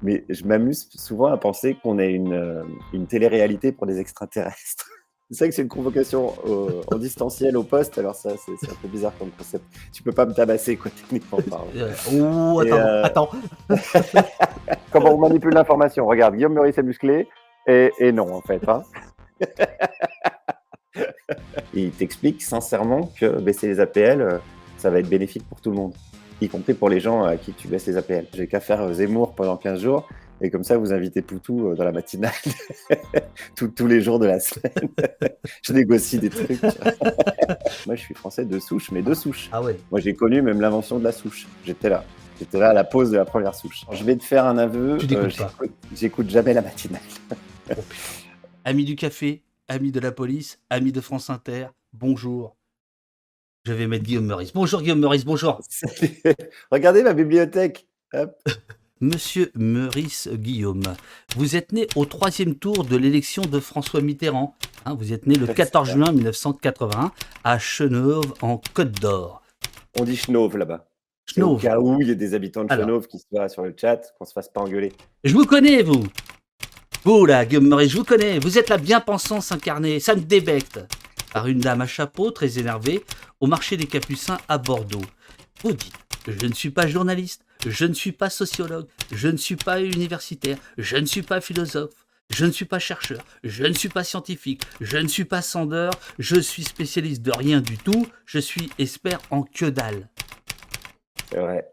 Mais je m'amuse souvent à penser qu'on est une télé-réalité pour des extraterrestres. C'est vrai que c'est une convocation en distanciel au poste, alors ça, c'est un peu bizarre comme concept. Tu peux pas me tabasser, quoi, techniquement parlant. Oh, Et attends. comment on manipule l'information? Regarde, Guillaume Meurice est musclé, et non, en fait. Hein. Et il t'explique sincèrement que baisser les APL, ça va être bénéfique pour tout le monde, y compris pour les gens à qui tu baisses les APL. J'ai qu'à faire Zemmour pendant 15 jours, et comme ça, vous invitez Poutou dans la matinale tous les jours de la semaine. Je négocie des trucs. Moi, je suis français de souche, mais de souche. Ah ouais. Moi, j'ai connu même l'invention de la souche. J'étais là. J'étais là à la pause de la première souche. Je vais te faire un aveu. Tu n'écoutes pas. J'écoute jamais la matinale. Oh, amis du café, amis de la police, amis de France Inter, bonjour. Je vais mettre Guillaume Meurice. Bonjour Guillaume Meurice, bonjour. Regardez ma bibliothèque. Hop. Monsieur Meurice Guillaume, vous êtes né au 3e tour de l'élection de François Mitterrand. Hein, vous êtes né le 14 juin 1981 à Chenôve, en Côte d'Or. On dit Chenôve là-bas. Chenôve. Au cas où il y a des habitants de Chenôve qui soient sur le chat, qu'on se fasse pas engueuler. Je vous connais, vous. Vous là, Guillaume Meurice, je vous connais. Vous êtes la bien-pensance incarnée. Ça me débecte. Par une dame à chapeau, très énervée, au marché des Capucins à Bordeaux. Vous dites, je ne suis pas journaliste, je ne suis pas sociologue, je ne suis pas universitaire, je ne suis pas philosophe, je ne suis pas chercheur, je ne suis pas scientifique, je ne suis pas sondeur, je suis spécialiste de rien du tout, je suis expert en que dalle. C'est vrai.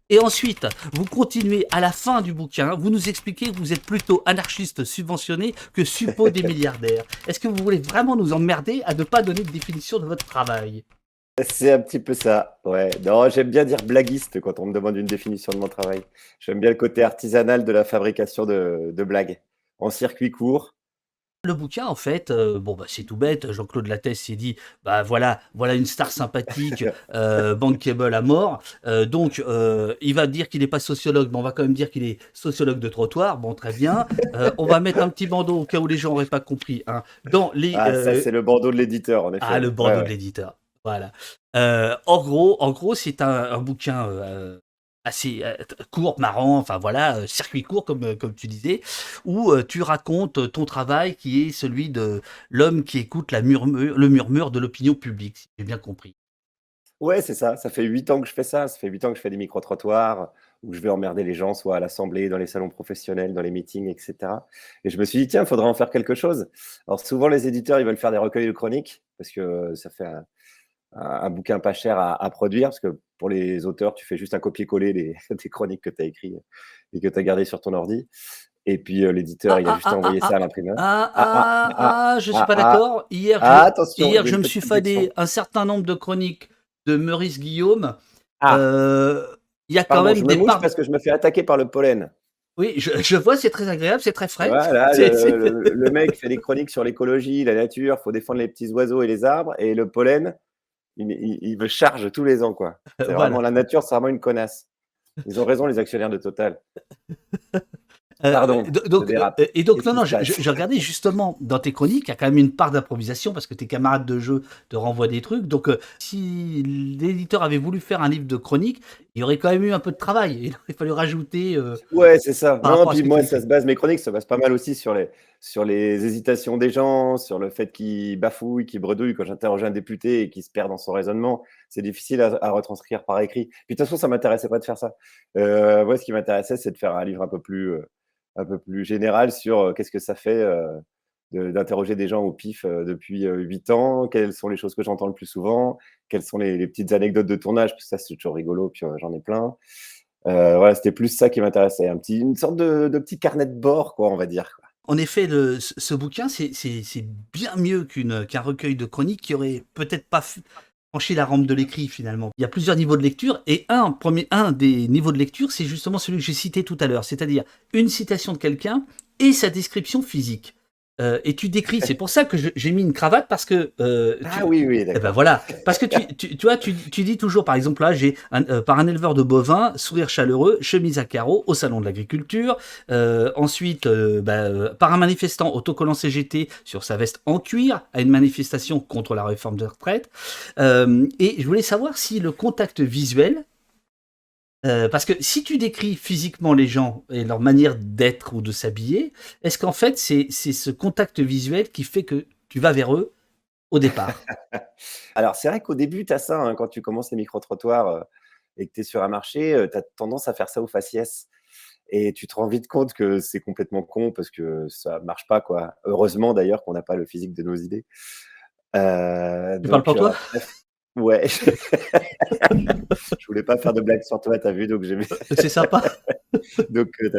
Et ensuite, vous continuez à la fin du bouquin, vous nous expliquez que vous êtes plutôt anarchiste subventionné que suppôt des milliardaires. Est-ce que vous voulez vraiment nous emmerder à ne pas donner de définition de votre travail ? C'est un petit peu ça, ouais. Non, j'aime bien dire blaguiste quand on me demande une définition de mon travail. J'aime bien le côté artisanal de la fabrication de blagues, en circuit court. Le bouquin, en fait, c'est tout bête. Jean-Claude Lattès s'est dit, voilà une star sympathique, bankable à mort. Donc, il va dire qu'il n'est pas sociologue, mais on va quand même dire qu'il est sociologue de trottoir. Bon, très bien. On va mettre un petit bandeau au cas où les gens n'auraient pas compris. Hein. Ça, c'est le bandeau de l'éditeur, en effet. Ah, le bandeau de l'éditeur. Voilà. En gros, c'est un bouquin assez court, marrant, enfin voilà, circuit court comme tu disais, où tu racontes ton travail qui est celui de l'homme qui écoute le murmure de l'opinion publique, si j'ai bien compris. Ouais, c'est ça. Ça fait 8 ans que je fais ça. Ça fait 8 ans que je fais des micro-trottoirs où je vais emmerder les gens, soit à l'assemblée, dans les salons professionnels, dans les meetings, etc. Et je me suis dit, tiens, il faudrait en faire quelque chose. Alors souvent, les éditeurs, ils veulent faire des recueils de chroniques parce que ça fait un bouquin pas cher à produire, parce que pour les auteurs, tu fais juste un copier-coller des chroniques que tu as écrites et que tu as gardées sur ton ordi. Et puis l'éditeur, il a juste envoyé ça à l'imprimeur. Je suis pas d'accord. Hier, attention, je me suis fadé un certain nombre de chroniques de Meurice Guillaume. Il y a Pardon, quand même je des me mouche parts. parce que je me fais attaquer par le pollen. Oui, je vois, c'est très agréable, c'est très frais. Voilà, le mec fait des chroniques sur l'écologie, la nature, faut défendre les petits oiseaux et les arbres, et le pollen, il me charge tous les ans, quoi. C'est Voilà. vraiment, la nature, c'est vraiment une connasse. Ils ont raison, les actionnaires de Total. Pardon, donc, non, je regardais justement dans tes chroniques, il y a quand même une part d'improvisation parce que tes camarades de jeu te renvoient des trucs. Donc, si l'éditeur avait voulu faire un livre de chroniques, il y aurait quand même eu un peu de travail. Il aurait fallu rajouter. Ouais, c'est ça. Non, puis moi, mes chroniques, ça base pas mal aussi sur les hésitations des gens, sur le fait qu'ils bafouillent, qu'ils bredouillent. Quand j'interroge un député et qu'il se perd dans son raisonnement, c'est difficile à retranscrire par écrit. Puis de toute façon, ça m'intéressait pas de faire ça. Moi, ce qui m'intéressait, c'est de faire un livre un peu plus général sur qu'est-ce que ça fait d'interroger des gens au pif depuis 8 ans, quelles sont les choses que j'entends le plus souvent, quelles sont les petites anecdotes de tournage, parce que ça, c'est toujours rigolo, puis j'en ai plein. Voilà, c'était plus ça qui m'intéressait, une sorte de petit carnet de bord, quoi, on va dire. En effet, ce bouquin, c'est bien mieux qu'un recueil de chroniques qui aurait peut-être pas franchi la rampe de l'écrit, finalement. Il y a plusieurs niveaux de lecture, et un des niveaux de lecture, c'est justement celui que j'ai cité tout à l'heure, c'est-à-dire une citation de quelqu'un et sa description physique. Et tu décris, c'est pour ça que j'ai mis une cravate, parce que oui, d'accord. Eh ben voilà, parce que tu vois, tu dis toujours, par exemple, là, j'ai par un éleveur de bovins, sourire chaleureux, chemise à carreaux au salon de l'agriculture. Ensuite, par un manifestant autocollant CGT sur sa veste en cuir à une manifestation contre la réforme des retraites. Et je voulais savoir si le contact visuel Parce que si tu décris physiquement les gens et leur manière d'être ou de s'habiller, est-ce qu'en fait, c'est ce contact visuel qui fait que tu vas vers eux au départ? Alors, c'est vrai qu'au début, tu as ça, hein, quand tu commences les micro-trottoirs, et que tu es sur un marché, tu as tendance à faire ça au faciès et tu te rends vite compte que c'est complètement con parce que ça marche pas, quoi. Heureusement d'ailleurs qu'on n'a pas le physique de nos idées. Tu parles pour toi? Bref, ouais, je voulais pas faire de blagues sur toi, tu as vu, donc C'est sympa.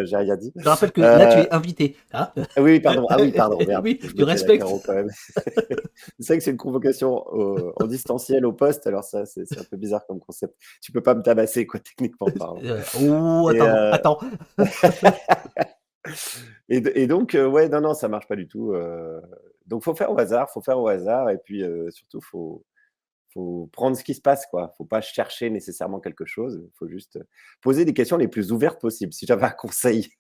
j'ai rien dit. Je rappelle que là, tu Heu es invité, hein? Oui, pardon. Ah oui, pardon, merde, Oui, faut que je tu mette les respectes. macarons quand même. C'est vrai que c'est une convocation en distanciel au poste, alors ça, c'est un peu bizarre comme concept. Tu peux pas me tabasser, quoi, techniquement parlant. Oh, Et attends, attends. donc ouais, non, non, ça marche pas du tout, donc faut faire au hasard et puis, surtout faut prendre ce qui se passe, quoi. Faut pas chercher nécessairement quelque chose, faut juste, poser des questions les plus ouvertes possibles. Si j'avais un conseil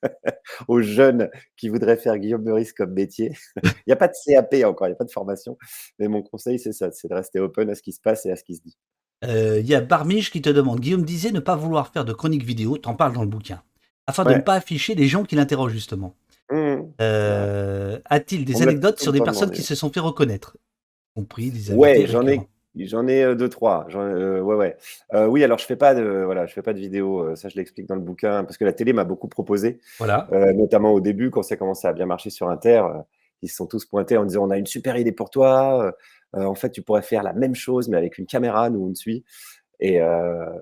aux jeunes qui voudraient faire Guillaume Meurice comme métier, il y a pas de CAP encore, il y a pas de formation, mais mon conseil, c'est ça, c'est de rester open à ce qui se passe et à ce qui se dit. Il y a Barmiche qui te demande: «Guillaume disait ne pas vouloir faire de chronique vidéo», tu en parles dans le bouquin, «afin de ne Ouais. pas afficher les gens qui l'interrogent justement. Mmh. C'est vrai. A-t-il On des me l'a anecdotes tout sur le des temps personnes demandé. qui se sont fait reconnaître, y compris des invités Ouais, récurrents?» j'en ai, 2-3. Ouais, ouais. Oui, alors je fais pas de vidéo, ça je l'explique dans le bouquin, parce que la télé m'a beaucoup proposé, Voilà. notamment au début quand ça commençait à bien marcher sur Inter, ils se sont tous pointés en disant: «On a une super idée pour toi, en fait, tu pourrais faire la même chose mais avec une caméra, nous on te suit» et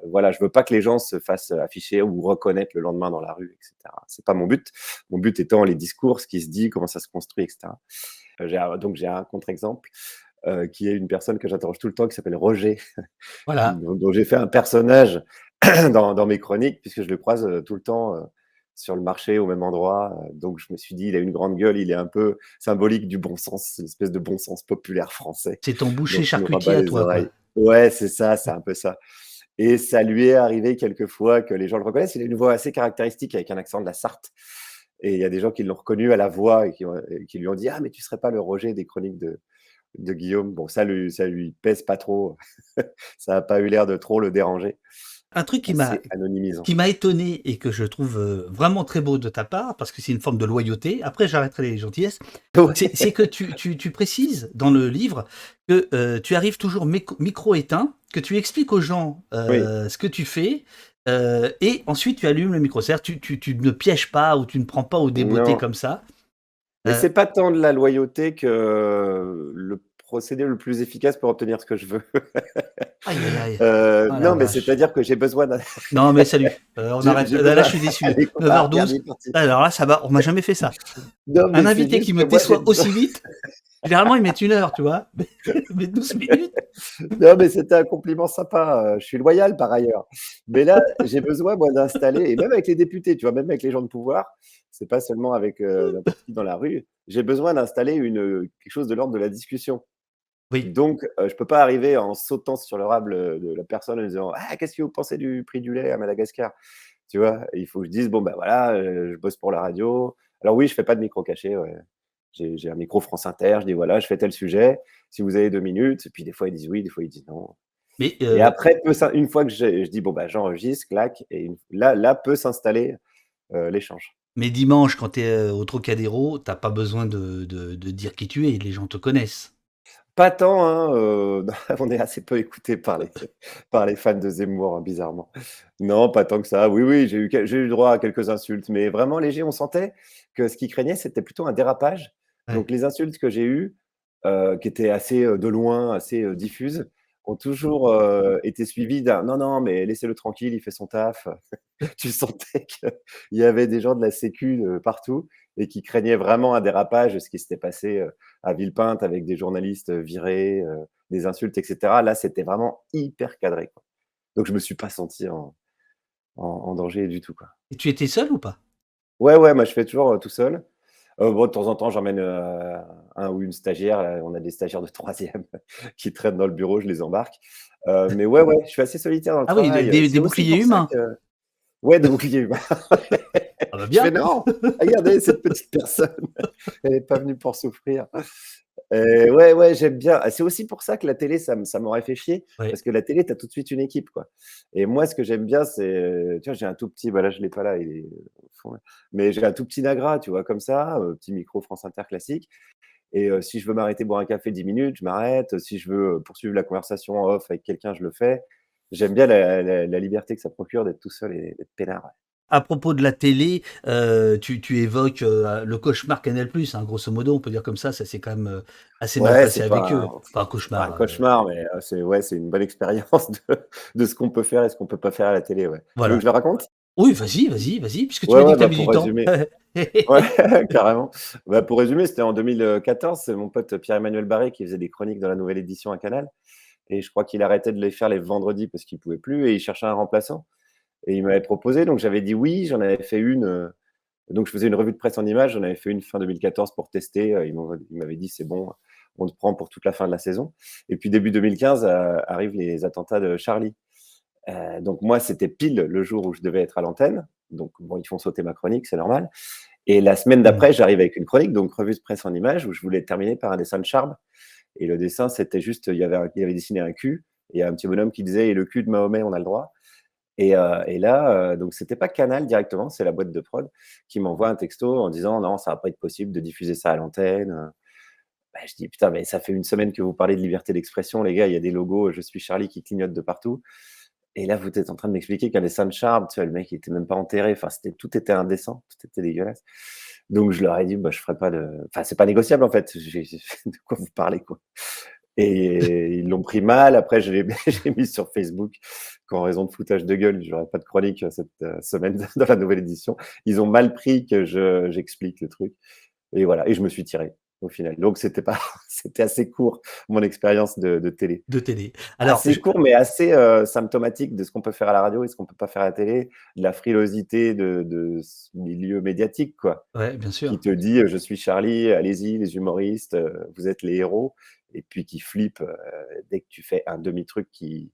voilà, je veux pas que les gens se fassent afficher ou reconnaître le lendemain dans la rue et cetera. C'est pas mon but. Mon but étant les discours, ce qui se dit, comment ça se construit et cetera. J'ai un contre-exemple, qui est une personne que j'interroge tout le temps qui s'appelle Roger, Voilà. dont j'ai fait un personnage dans mes chroniques puisque je le croise, tout le temps, sur le marché au même endroit, donc je me suis dit: «Il a une grande gueule, il est un peu symbolique du bon sens, une espèce de bon sens populaire français, C'est ton boucher donc il nous charcutier rabat à les toi, quoi. oreilles». Ouais, c'est ça, c'est un peu ça et ça lui est arrivé quelquefois que les gens le reconnaissent. Il a une voix assez caractéristique avec un accent de la Sarthe et il y a des gens qui l'ont reconnu à la voix et qui lui ont dit: «Ah mais tu serais pas le Roger des chroniques de Guillaume». Bon, ça lui pèse pas trop. Ça a pas eu l'air de trop le déranger. Un truc Assez anonymisant. qui m'a étonné et que je trouve, vraiment très beau de ta part, parce que c'est une forme de loyauté, après j'arrêterai les gentillesses, Ouais. c'est que tu précises dans le livre que, tu arrives toujours micro éteint, que tu expliques aux gens, Oui, ce que tu fais, et ensuite tu allumes le micro. C'est-à-dire tu ne pièges pas ou tu ne prends pas au débeauté non, comme ça. mais Heu, c'est pas tant de la loyauté que le procédé le plus efficace pour obtenir ce que je veux. Aïe, aïe, aïe. Oh la Non, mais vache. c'est-à-dire que j'ai besoin d'un Non mais salut, on arrête. j'ai Là besoin je suis déçu. allez, ah, regarde, il 9h12. est parti. Alors là ça va, on m'a jamais fait ça. Non, Un mais c'est invité juste qui me que moi j'ai déçoit besoin aussi vite, généralement ils mettent 1 heure, tu vois? Mais 12 minutes? non, mais c'était un compliment sympa, je suis loyal par ailleurs. Mais là, j'ai besoin moi d'installer et même avec les députés, tu vois? Même avec les gens de pouvoir, c'est pas seulement avec, n'importe qui dans la rue. J'ai besoin d'installer quelque chose de l'ordre de la discussion. Oui, Donc, je peux pas arriver en sautant sur le rable, de la personne en disant: «Ah, qu'est-ce que vous pensez du prix du lait à Madagascar?» Tu vois? Il faut que je dise: «Bon, ben, voilà, je bosse pour la radio». Alors oui, je fais pas de micro caché, ouais. J'ai un micro France Inter, je dis: «Voilà, je fais tel sujet, si vous avez 2 minutes» et puis des fois ils disent oui, des fois ils disent non mais et après une fois que je dis: «Bon, bah, j'enregistre», clac et là peut s'installer, l'échange. dimanche quand tu es, au Trocadéro, tu as pas besoin de dire qui tu es, les gens te connaissent. Pas tant, hein, on est assez peu écoutés par les fans de Zemmour, hein, bizarrement. Non, pas tant que ça. Oui, oui, j'ai eu droit à quelques insultes, mais vraiment léger. On sentait que ce qu'ils craignaient, c'était plutôt un dérapage. Ouais. Donc les insultes que j'ai eues, qui étaient assez, de loin, assez, diffuses, ont toujours, été suivies d'un: «Non, non, mais laissez-le tranquille, il fait son taf». Tu sentais qu'il y avait des gens de la sécu, partout et qui craignaient vraiment un dérapage, ce qui s'était passé, à Villepinte avec des journalistes, virés, des insultes et cetera. Là, c'était vraiment hyper cadré, quoi. Donc je me suis pas senti en danger du tout, quoi. Et tu étais seul ou pas? Ouais, ouais, moi je fais toujours, tout seul. Bon, de temps en temps, j'emmène, un ou une stagiaire, on a des stagiaires de 3e qui traînent dans le bureau, je les embarque. Mais ouais, ouais, je suis assez solitaire dans le Ah oui, travail, des c'est aussi boucliers pour ça humains? que ouais, de bouclier humain. Ah bah Je fais: bien! «Non, regardez cette petite personne, elle est pas venue pour souffrir». Ouais, ouais, j'aime bien. C'est aussi pour ça que la télé, ça m'aurait fait chier, Ouais. parce que la télé, tu as tout de suite une équipe, quoi. Et moi, ce que j'aime bien, c'est, tu vois, j'ai un tout petit, bah là, je l'ai pas là, il est au fond, là. Mais j'ai un tout petit Nagra, tu vois, comme ça, petit micro France Inter classique. Et si je veux m'arrêter boire un café 10 minutes, je m'arrête. Si je veux poursuivre la conversation en off avec quelqu'un, je le fais. J'aime bien la liberté que ça procure d'être tout seul et d'être peinard. À propos de la télé, tu évoques le cauchemar Canal+, hein, grosso modo, on peut dire comme ça s'est quand même assez mal Ouais, passé c'est avec pas eux. Enfin, un c'est pas un cauchemar. cauchemar, mais c'est ouais, c'est une bonne expérience de ce qu'on peut faire et ce qu'on peut pas faire à la télé, ouais. Tu veux que Voilà. je le raconte? Oui, vas-y, vas-y, vas-y, puisque tu Ouais, m'as dit ouais, que tu bah, avais du pour temps. résumer ouais, carrément. Bah, pour résumer, c'était en 2014, c'est mon pote Pierre-Emmanuel Barré qui faisait des chroniques dans la Nouvelle Édition à Canal et je crois qu'il arrêtait de les faire les vendredis parce qu'il pouvait plus et il cherchait un remplaçant et il m'avait proposé, donc j'avais dit oui, j'en avais fait une, donc je faisais une revue de presse en images, j'en avais fait une fin 2014 pour tester, il m'avait dit: «C'est bon, on te prend pour toute la fin de la saison» et puis début 2015, arrivent les attentats de Charlie. Donc moi, c'était pile le jour où je devais être à l'antenne, donc bon, ils font sauter ma chronique, c'est normal et la semaine Hmm. d'après, j'arrive avec une chronique, donc revue de presse en images où je voulais terminer par un dessin de Charles et le dessin, c'était juste, il avait dessiné un cul et il y a un petit bonhomme qui disait: «Et le cul de Mahomet, on a le droit». Et là, donc c'était pas Canal directement, c'est la boîte de prod qui m'envoie un texto en disant: «Non, ça va pas être possible de diffuser ça à l'antenne». Bah, je dis: «Putain, mais ça fait une semaine que vous parlez de liberté d'expression, les gars, il y a des logos, je suis Charlie qui clignotent de partout et là, vous êtes en train de m'expliquer qu'un dessin de Charles, tu vois, le mec, il était même pas enterré, enfin, tout était indécent, tout était dégueulasse». Donc je leur ai dit: «Bah, je ferai pas de enfin, c'est pas négociable, en fait, de quoi vous parlez, quoi?» Et ils l'ont pris mal. Après, je l'ai j'ai mis sur Facebook qu'en raison de foutage de gueule, j'aurais pas de chronique cette semaine dans la nouvelle édition. Ils ont mal pris que j'explique le truc. Et voilà. Et je me suis tiré au final. Donc c'était pas, c'était assez court mon expérience de télé. De télé. Alors, Assez court, mais assez symptomatique de ce qu'on peut faire à la radio et ce qu'on peut pas faire à la télé, de la frilosité de ce milieu médiatique, quoi, ouais, bien qui sûr. te dit je suis Charlie, allez-y les humoristes, vous êtes les héros, et puis qui flippe dès que tu fais un demi-truc qui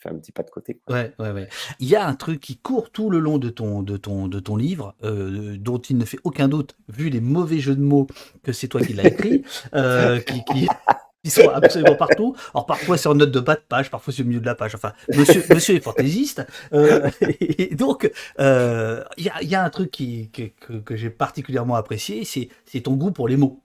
fait un petit pas de côté, quoi. Ouais, ouais, ouais. Il y a un truc qui court tout le long de ton livre, dont il ne fait aucun doute, vu les mauvais jeux de mots que c'est toi qui l'as écrit, qui sont absolument partout. Alors parfois c'est en note de bas de page, parfois c'est au milieu de la page. Enfin, monsieur est fantaisiste. Et donc, il y a un truc que j'ai particulièrement apprécié, c'est ton goût pour les mots.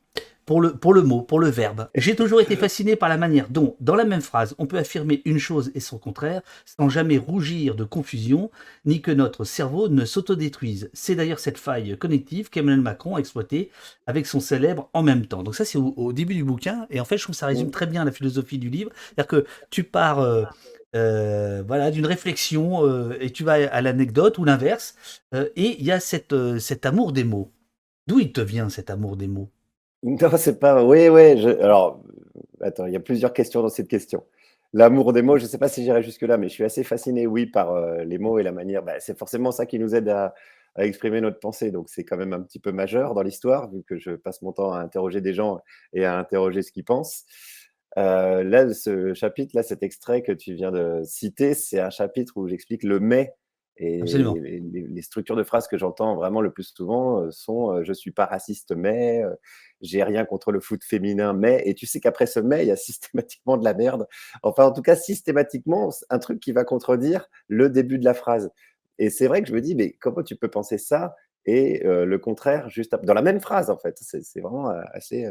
Pour le mot, pour le verbe. J'ai toujours été fasciné par la manière dont, dans la même phrase, on peut affirmer une chose et son contraire, sans jamais rougir de confusion, ni que notre cerveau ne s'autodétruise. C'est d'ailleurs cette faille cognitive qu'Emmanuel Macron a exploitée avec son célèbre en même temps. Donc ça, c'est au début du bouquin, et en fait, je trouve que ça résume Mmh. très bien la philosophie du livre. C'est-à-dire que tu pars voilà, d'une réflexion et tu vas à l'anecdote ou l'inverse, et il y a cet amour des mots. D'où il te vient cet amour des mots? Non, c'est pas oui, ouais, alors, attends, il y a plusieurs questions dans cette question. L'amour des mots, je sais pas si j'irai jusque-là, mais je suis assez fasciné, oui, par, les mots et la manière, bah, c'est forcément ça qui nous aide à exprimer notre pensée, donc c'est quand même un petit peu majeur dans l'histoire, vu que je passe mon temps à interroger des gens et à interroger ce qu'ils pensent. Là, ce chapitre-là, cet extrait que tu viens de citer, c'est un chapitre où j'explique le «mais» et Absolument. les structures de phrases que j'entends vraiment le plus souvent, sont, «Je suis pas raciste mais», «J'ai rien contre le foot féminin mais» et tu sais qu'après ce «mais», il y a systématiquement de la merde. Enfin, en tout cas, systématiquement, un truc qui va contredire le début de la phrase et c'est vrai que je me dis: «Mais comment tu peux penser ça et le contraire juste ap» dans la même phrase, en fait. C'est vraiment, assez,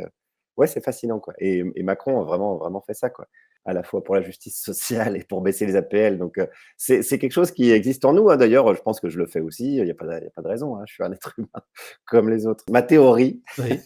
ouais, c'est fascinant, quoi et Macron a vraiment vraiment fait ça, quoi. À la fois pour la justice sociale et pour baisser les APL donc c'est quelque chose qui existe en nous, hein, d'ailleurs, je pense que je le fais aussi, il y a pas de raison, hein, je suis un être humain comme les autres. Ma théorie, Oui.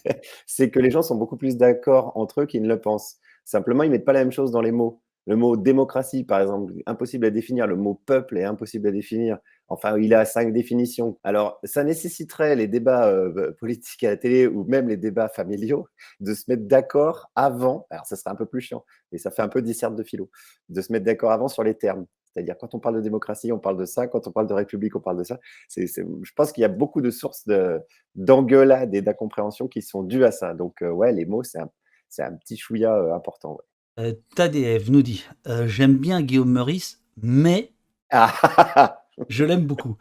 c'est que les gens sont beaucoup plus d'accord entre eux qu'ils ne le pensent. Simplement, ils mettent pas la même chose dans les mots. Le mot démocratie, par exemple, impossible à définir. Le mot peuple est impossible à définir. Enfin, il a 5 définitions. Alors, ça nécessiterait les débats politiques à la télé ou même les débats familiaux de se mettre d'accord avant. Alors, ça serait un peu plus chiant, mais ça fait un peu disserte de philo, de se mettre d'accord avant sur les termes. C'est-à-dire, quand on parle de démocratie, on parle de ça. Quand on parle de république, on parle de ça. Je pense qu'il y a beaucoup de sources d'engueulades et d'incompréhension qui sont dues à ça. Donc, ouais, les mots, c'est un petit chouïa important. Ouais. Tadeev nous dit j'aime bien Guillaume Meurice, mais Ah, je l'aime beaucoup.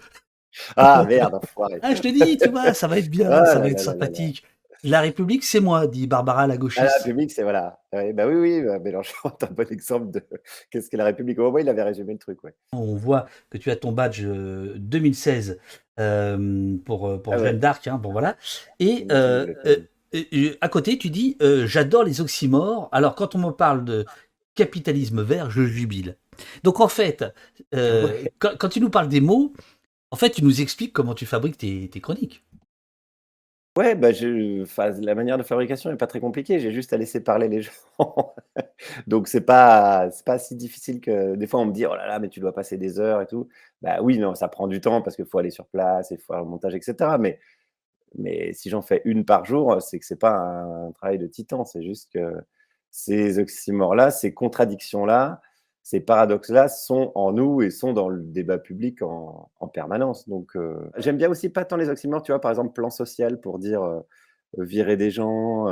ah, merde, enfoiré. Ah, je te dis, tu vois, ça va être bien, Ah ça va là être là là là là. sympathique. La République, c'est moi, dit Barbara la Ah, la gauchiste. République, c'est voilà. Ouais, bah, oui, oui, Mélenchon est un bon exemple de qu'est-ce qu'est la République. Au moins, il avait résumé le truc, ouais. On voit que tu as ton badge 2016 pour Ah Jeanne ouais, d'Arc, hein, bon voilà. c'est Et moi qui l'ai fait. à côté, tu dis j'adore les oxymores. Alors quand on me parle de capitalisme vert, je jubile. Donc en fait, Ouais. quand tu nous parles des mots, en fait, tu nous expliques comment tu fabriques tes chroniques. Ouais, bah, enfin, la manière de fabrication n'est pas très compliquée, j'ai juste à laisser parler les gens. Donc c'est pas si difficile que des fois on me dit: «Oh là là, mais tu dois passer des heures et tout». Bah oui, non, ça prend du temps parce qu'il faut aller sur place, il faut faire le montage et cetera, mais si j'en fais une par jour, c'est que c'est pas un travail de titan. C'est juste que ces oxymores-là, ces contradictions-là, ces paradoxes-là sont en nous et sont dans le débat public en permanence. Donc, j'aime bien aussi pas tant les oxymores, tu vois? Par exemple, plan social pour dire, virer des gens,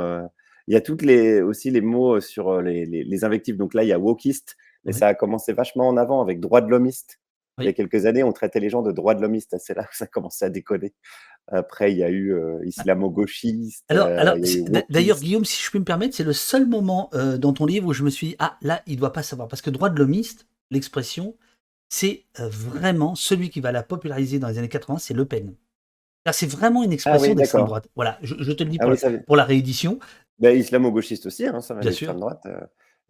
il y a toutes les aussi les mots, sur, les invectives. Donc là, il y a wokiste, mais Oui, ça a commencé vachement en avant avec droit de l'hommiste. Il y a oui. quelques années, on traitait les gens de droit de l'hommiste. C'est là que ça a commencé à déconner. Après, il y a eu, islamo-gauchiste, Alors, il y a eu d'ailleurs, wokiste. Guillaume, si je puis me permettre, c'est le seul moment dans ton livre où je me suis dit, ah, là, il doit pas savoir. Parce que droit de l'homiste, l'expression, c'est vraiment celui qui va la populariser dans les années 80, c'est Le Pen. C'est vraiment une Ah expression oui, d'extrême d'accord. droite. Voilà, je te le dis Ah oui, ça pour la réédition, bah, islamo-gauchiste aussi, hein, ça vient bien d'extrême sûr. droite,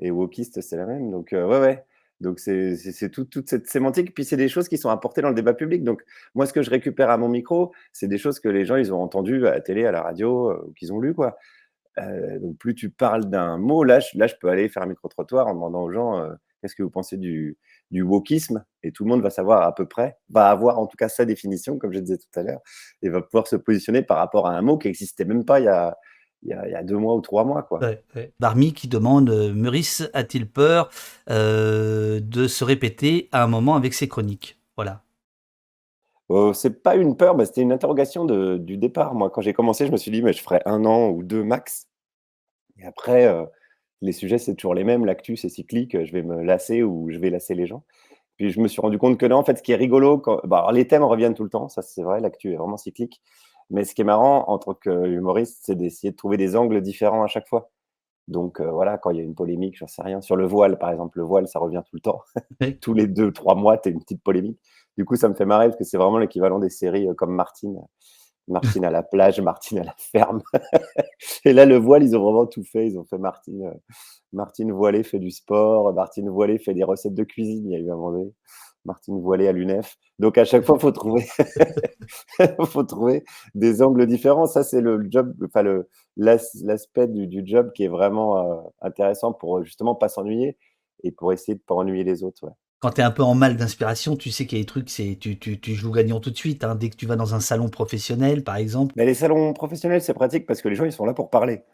et wokiste, c'est la même. Donc, ouais, ouais. Donc c'est toute cette sémantique, puis c'est des choses qui sont apportées dans le débat public. Donc moi, ce que je récupère à mon micro, c'est des choses que les gens, ils ont entendues à la télé, à la radio, ou qu'ils ont lues, quoi. Donc plus tu parles d'un mot, là je peux aller faire un micro-trottoir en demandant aux gens, «Qu'est-ce que vous pensez du wokisme?» Et tout le monde va savoir à peu près, va avoir en tout cas sa définition, comme je disais tout à l'heure, et va pouvoir se positionner par rapport à un mot qui existait même pas il y a 2 mois ou 3 mois, quoi. Ouais, ouais. Barmy qui demande Meurice a-t-il peur de se répéter à un moment avec ses chroniques? Voilà. C'est pas une peur, bah, c'était une interrogation du départ. Moi, quand j'ai commencé, je me suis dit: «Mais je ferai 1 an ou 2 max», et après, les sujets, c'est toujours les mêmes. L'actu, c'est cyclique, je vais me lasser ou je vais lasser les gens. Puis je me suis rendu compte que non, en fait, ce qui est rigolo quand bah, alors les thèmes reviennent tout le temps, ça c'est vrai, l'actu est vraiment cyclique. Mais ce qui est marrant en tant qu'humoriste, c'est d'essayer de trouver des angles différents à chaque fois. Donc, voilà, quand il y a une polémique, j'en sais rien, sur le voile, par exemple, le voile, ça revient tout le temps. Ouais. Tous les 2 3 mois, tu as une petite polémique. Du coup, ça me fait marrer parce que c'est vraiment l'équivalent des séries, comme Martine. Martine à la plage, Martine à la ferme. Et là, le voile, ils ont vraiment tout fait. Ils ont fait Martine Voilée fait du sport, Martine Voilée fait des recettes de cuisine, il y a eu un moment donné. Martine Voilée à l'UNEF. Donc à chaque fois, il faut trouver faut trouver des angles différents. Ça, c'est le job, enfin l'aspect du job qui est vraiment, intéressant pour, justement pas s'ennuyer et pour essayer de pas ennuyer les autres, ouais. Quand tu es un peu en mal d'inspiration, tu sais qu'il y a des trucs, tu joues gagnant tout de suite, hein. Dès que tu vas dans un salon professionnel, par exemple. Mais les salons professionnels, c'est pratique parce que les gens, ils sont là pour parler.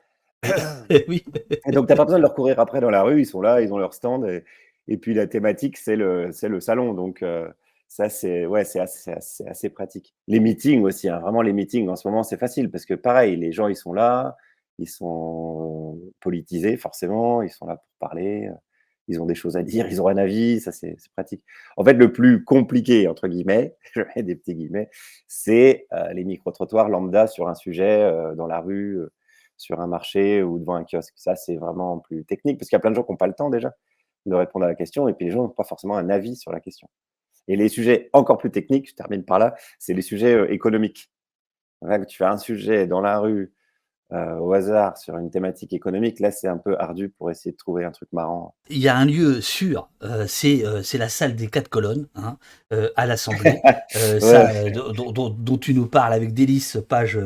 Oui. Et donc, tu as pas besoin de leur courir après dans la rue, ils sont là, ils ont leur stand, et puis la thématique, c'est le salon. Donc, ça, c'est ouais, c'est assez pratique. Les meetings aussi, hein, vraiment les meetings en ce moment, c'est facile parce que pareil, les gens, ils sont là, ils sont politisés forcément, ils sont là pour parler, ils ont des choses à dire, ils ont un avis, ça c'est pratique. En fait, le plus «compliqué» entre guillemets, je mets des petits guillemets, c'est, les micro-trottoirs lambda sur un sujet, dans la rue, sur un marché ou devant un kiosque. Ça, c'est vraiment plus technique parce qu'il y a plein de gens qui ont pas le temps déjà de répondre à la question et puis les gens n'ont pas forcément un avis sur la question. Et les sujets encore plus techniques, je termine par là, c'est les sujets, économiques. Là, tu fais un sujet dans la rue, au hasard sur une thématique économique, là, c'est un peu ardu pour essayer de trouver un truc marrant. Il y a un lieu sûr, c'est la salle des 4 colonnes, hein, à l'Assemblée. Ça, Ouais, dont tu nous parles avec délice, page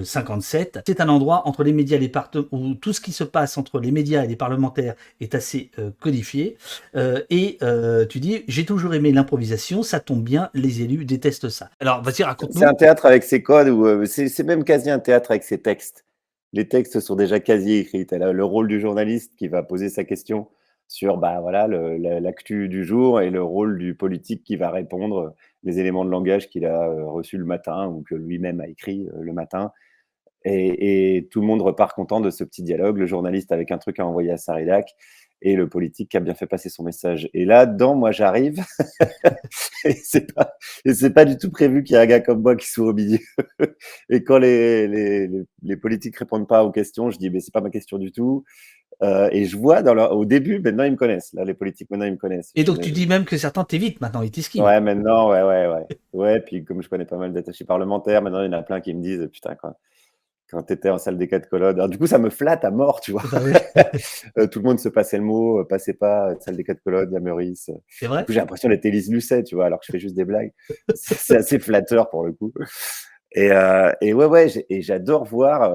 57. C'est un endroit entre les médias et les où tout ce qui se passe entre les médias et les parlementaires est assez codifié. Tu dis, j'ai toujours aimé l'improvisation, ça tombe bien, les élus détestent ça. Alors, vas-y, c'est raconte-nous. un théâtre avec ses codes ou, c'est même quasi un théâtre avec ses textes. Les textes sont déjà quasi écrits. Tu as le rôle du journaliste qui va poser sa question sur, bah, voilà, l'actu du jour et le rôle du politique qui va répondre, les éléments de langage qu'il a, reçus le matin ou que lui-même a écrit, le matin. Et tout le monde repart content de ce petit dialogue, le journaliste avec un truc à envoyer à sa rédac et le politique qui a bien fait passer son message. Et là-dedans, moi, j'arrive et c'est pas du tout prévu qu'il y ait un gars comme moi qui soit au milieu. Et quand les politiques répondent pas aux questions, je dis, mais c'est pas ma question du tout. Et je vois au début, maintenant ils me connaissent. Là, les politiques, maintenant ils me connaissent. Et donc tu dis même que certains t'évitent maintenant, ils t'esquivent. Ouais, maintenant, ouais. Ouais, puis comme je connais pas mal d'attachés parlementaires, maintenant il y en a plein qui me disent, putain, quand tu étais en salle des 4 colonnes. Alors, du coup, ça me flatte à mort, tu vois. Bah oui. Tout le monde se passait le mot, passez pas, salle des 4 colonnes, il y a Meurice. C'est Du vrai? coup, j'ai l'impression d'être Élise Lucet, tu vois, alors que je fais juste des blagues. C'est assez flatteur pour le coup. Et ouais, et j'adore voir,